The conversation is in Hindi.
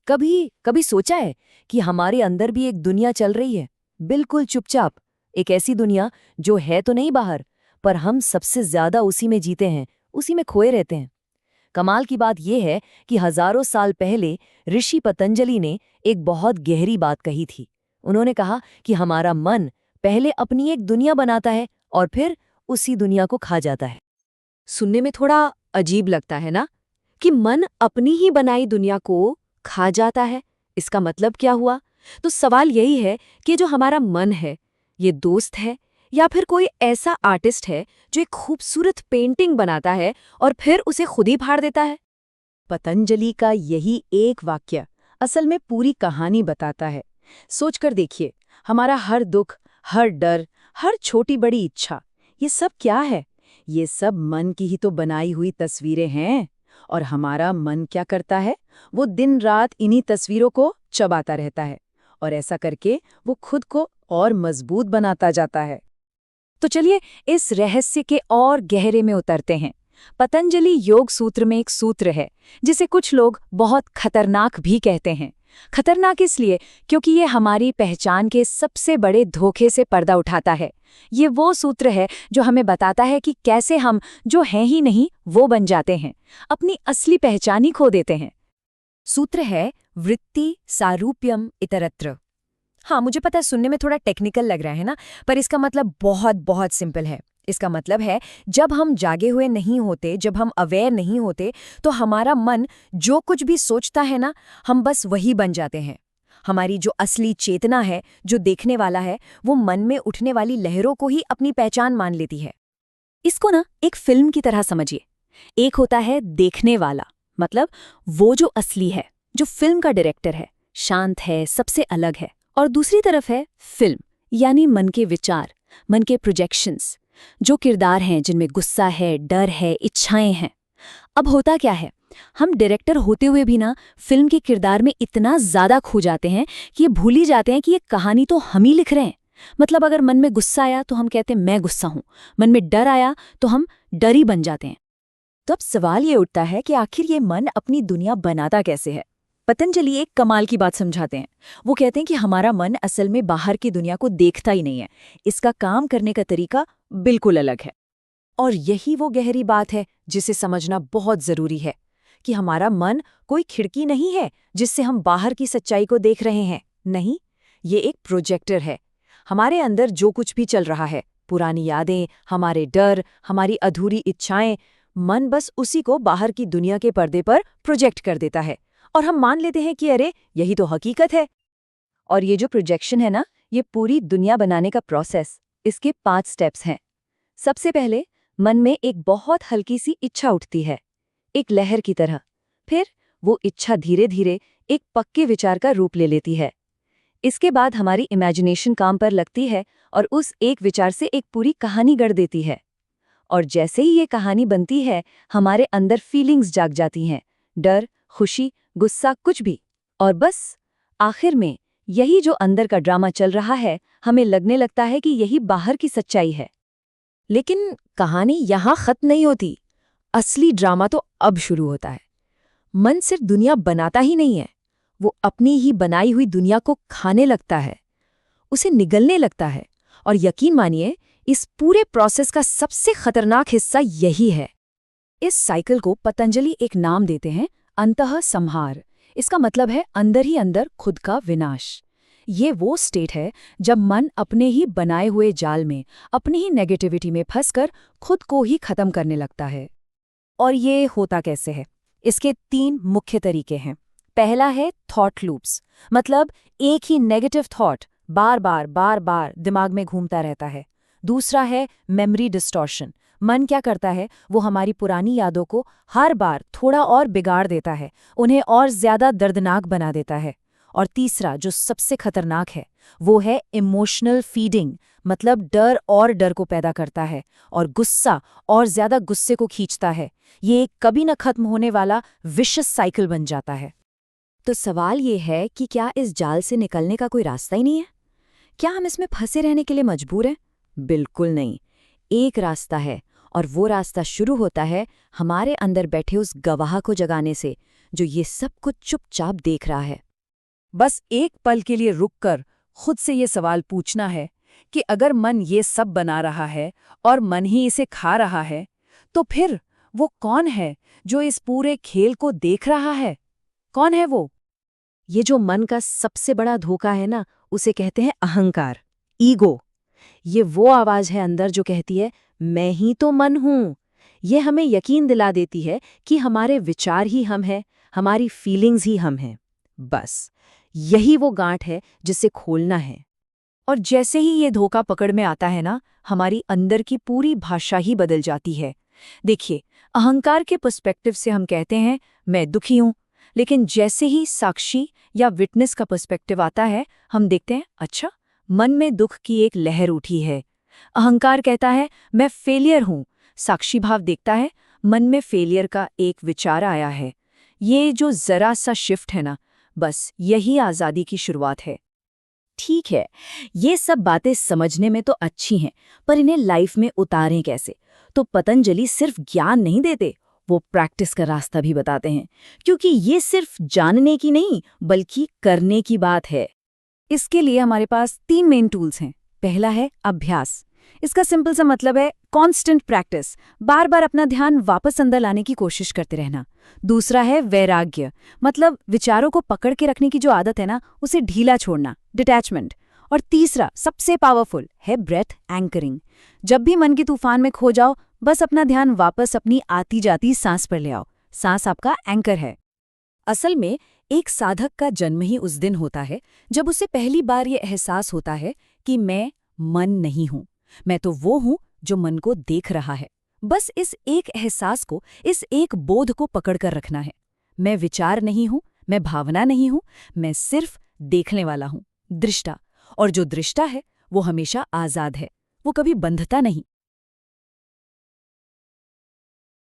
कभी कभी सोचा है कि हमारे अंदर भी एक दुनिया चल रही है, बिल्कुल चुपचाप। एक ऐसी दुनिया जो है तो नहीं बाहर, पर हम सबसे ज्यादा उसी में जीते हैं, उसी में खोए रहते हैं। कमाल की बात यह है कि हजारों साल पहले ऋषि पतंजलि ने एक बहुत गहरी बात कही थी। उन्होंने कहा कि हमारा मन पहले अपनी एक दुनिया बनाता है और फिर उसी दुनिया को खा जाता है। सुनने में थोड़ा अजीब लगता है ना, कि मन अपनी ही बनाई दुनिया को खा जाता है। इसका मतलब क्या हुआ? तो सवाल यही है कि जो हमारा मन है, ये दोस्त है या फिर कोई ऐसा आर्टिस्ट है जो एक खूबसूरत पेंटिंग बनाता है और फिर उसे खुद ही फाड़ देता है। पतंजलि का यही एक वाक्य असल में पूरी कहानी बताता है। सोचकर देखिए, हमारा हर दुख, हर डर, हर छोटी बड़ी इच्छा, ये सब क्या है? ये सब मन की ही तो बनाई हुई तस्वीरें हैं। और हमारा मन क्या करता है? वो दिन रात इन्हीं तस्वीरों को चबाता रहता है, और ऐसा करके वो खुद को और मजबूत बनाता जाता है। तो चलिए इस रहस्य के और गहरे में उतरते हैं। पतंजलि योग सूत्र में एक सूत्र है जिसे कुछ लोग बहुत खतरनाक भी कहते हैं। खतरनाक इसलिए क्योंकि ये हमारी पहचान के सबसे बड़े धोखे से पर्दा उठाता है। ये वो सूत्र है जो हमें बताता है कि कैसे हम जो हैं ही नहीं वो बन जाते हैं, अपनी असली पहचान ही खो देते हैं। सूत्र है वृत्ति सारूप्यम इतरत्र। हाँ, मुझे पता है सुनने में थोड़ा टेक्निकल लग रहा है ना, पर इसका मतलब बहुत बहुत सिंपल है। इसका मतलब है जब हम जागे हुए नहीं होते, जब हम अवेयर नहीं होते, तो हमारा मन जो कुछ भी सोचता है ना, हम बस वही बन जाते हैं। हमारी जो असली चेतना है, जो देखने वाला है, वो मन में उठने वाली लहरों को ही अपनी पहचान मान लेती है। इसको ना एक फिल्म की तरह समझिए। एक होता है देखने वाला, मतलब वो जो असली है, जो फिल्म का डायरेक्टर है, शांत है, सबसे अलग है। और दूसरी तरफ है फिल्म, यानी मन के विचार, मन के प्रोजेक्शंस, जो किरदार हैं जिनमें गुस्सा है, डर है, इच्छाएं हैं। अब होता क्या है, हम डायरेक्टर होते हुए भी ना फिल्म के किरदार में इतना ज्यादा खो जाते हैं कि ये भूल ही जाते हैं कि ये कहानी तो हम ही लिख रहे हैं। मतलब अगर मन में गुस्सा आया तो हम कहते हैं मैं गुस्सा हूं, मन में डर आया तो हम डरी बन जाते हैं। तो अब सवाल ये उठता है कि आखिर ये मन अपनी दुनिया बनाता कैसे है? पतंजलि एक कमाल की बात समझाते हैं। वो कहते हैं कि हमारा मन असल में बाहर की दुनिया को देखता ही नहीं है। इसका काम करने का तरीका बिल्कुल अलग है। और यही वो गहरी बात है जिसे समझना बहुत जरूरी है, कि हमारा मन कोई खिड़की नहीं है जिससे हम बाहर की सच्चाई को देख रहे हैं। नहीं, ये एक प्रोजेक्टर है। हमारे अंदर जो कुछ भी चल रहा है, पुरानी यादें, हमारे डर, हमारी अधूरी इच्छाएं, मन बस उसी को बाहर की दुनिया के पर्दे पर प्रोजेक्ट कर देता है, और हम मान लेते हैं कि अरे यही तो हकीकत है। और ये जो प्रोजेक्शन है ना, ये पूरी दुनिया बनाने का प्रोसेस, इसके 5 स्टेप्स हैं। सबसे पहले मन में एक बहुत हल्की सी इच्छा उठती है, एक लहर की तरह। फिर वो इच्छा धीरे धीरे एक पक्के विचार का रूप ले लेती है। इसके बाद हमारी इमेजिनेशन काम पर लगती है और उस एक विचार से एक पूरी कहानी गढ़ देती है। और जैसे ही ये कहानी बनती है, हमारे अंदर फीलिंग्स जाग जाती हैं, डर, खुशी, गुस्सा, कुछ भी। और बस आखिर में यही जो अंदर का ड्रामा चल रहा है, हमें लगने लगता है कि यही बाहर की सच्चाई है। लेकिन कहानी यहाँ खत्म नहीं होती। असली ड्रामा तो अब शुरू होता है। मन सिर्फ दुनिया बनाता ही नहीं है, वो अपनी ही बनाई हुई दुनिया को खाने लगता है, उसे निगलने लगता है। और यकीन मानिए, इस पूरे प्रोसेस का सबसे खतरनाक हिस्सा यही है। इस साइकिल को पतंजलि एक नाम देते हैं, अंतः संहार। इसका मतलब है अंदर ही अंदर खुद का विनाश। ये वो स्टेट है जब मन अपने ही बनाए हुए जाल में, अपनी ही नेगेटिविटी में फंसकर खुद को ही खत्म करने लगता है। और ये होता कैसे है? इसके 3 मुख्य तरीके हैं। पहला है थॉट लूप्स, मतलब एक ही नेगेटिव थॉट बार बार दिमाग में घूमता रहता है। दूसरा है मेमोरी डिस्टॉर्शन। मन क्या करता है, वो हमारी पुरानी यादों को हर बार थोड़ा और बिगाड़ देता है, उन्हें और ज्यादा दर्दनाक बना देता है। और तीसरा जो सबसे खतरनाक है, वो है इमोशनल फीडिंग, मतलब डर को पैदा करता है और गुस्सा और ज्यादा गुस्से को खींचता है। ये एक कभी न खत्म होने वाला विशियस साइकिल बन जाता है। तो सवाल ये है कि क्या इस जाल से निकलने का कोई रास्ता ही नहीं है? क्या हम इसमें फंसे रहने के लिए मजबूर हैं? बिल्कुल नहीं। एक रास्ता है, और वो रास्ता शुरू होता है हमारे अंदर बैठे उस गवाह को जगाने से, जो ये सब कुछ चुपचाप देख रहा है। बस एक पल के लिए रुककर खुद से ये सवाल पूछना है कि अगर मन ये सब बना रहा है और मन ही इसे खा रहा है, तो फिर वो कौन है जो इस पूरे खेल को देख रहा है? कौन है वो? ये जो मन का सबसे बड़ा धोखा है ना, उसे कहते हैं अहंकार, ईगो। ये वो आवाज है अंदर जो कहती है मैं ही तो मन हूं। ये हमें यकीन दिला देती है कि हमारे विचार ही हम हैं, हमारी फीलिंग्स ही हम हैं। बस यही वो गांठ है जिसे खोलना है। और जैसे ही ये धोखा पकड़ में आता है ना, हमारी अंदर की पूरी भाषा ही बदल जाती है। देखिए, अहंकार के पर्सपेक्टिव से हम कहते हैं मैं दुखी हूं, लेकिन जैसे ही साक्षी या विटनेस का पर्सपेक्टिव आता है, हम देखते हैं अच्छा, मन में दुख की एक लहर उठी है। अहंकार कहता है मैं फेलियर हूं, साक्षी भाव देखता है मन में फेलियर का एक विचार आया है। ये जो जरा सा शिफ्ट है ना, बस यही आज़ादी की शुरुआत है। ठीक है, ये सब बातें समझने में तो अच्छी हैं, पर इन्हें लाइफ में उतारें कैसे? तो पतंजलि सिर्फ ज्ञान नहीं देते, वो प्रैक्टिस का रास्ता भी बताते हैं, क्योंकि ये सिर्फ जानने की नहीं बल्कि करने की बात है। इसके लिए हमारे पास 3 मेन टूल्स हैं। पहला है अभ्यास। इसका सिंपल सा मतलब है कांस्टेंट प्रैक्टिस, बार बार अपना ध्यान वापस अंदर लाने की कोशिश करते रहना। दूसरा है वैराग्य, मतलब विचारों को पकड़ के रखने की जो आदत है ना, उसे ढीला छोड़ना, डिटैचमेंट। और तीसरा सबसे पावरफुल है ब्रेथ एंकरिंग। जब भी मन के तूफान में खो जाओ, बस अपना ध्यान वापस अपनी आती जाती सांस पर ले आओ। सांस आपका एंकर है। असल में एक साधक का जन्म ही उस दिन होता है जब उसे पहली बार ये एहसास होता है कि मैं मन नहीं हूं, मैं तो वो हूं जो मन को देख रहा है। बस इस एक एहसास को, इस एक बोध को पकड़कर रखना है। मैं विचार नहीं हूं, मैं भावना नहीं हूं, मैं सिर्फ देखने वाला हूं, दृष्टा। और जो दृष्टा है वो हमेशा आजाद है, वो कभी बंधता नहीं।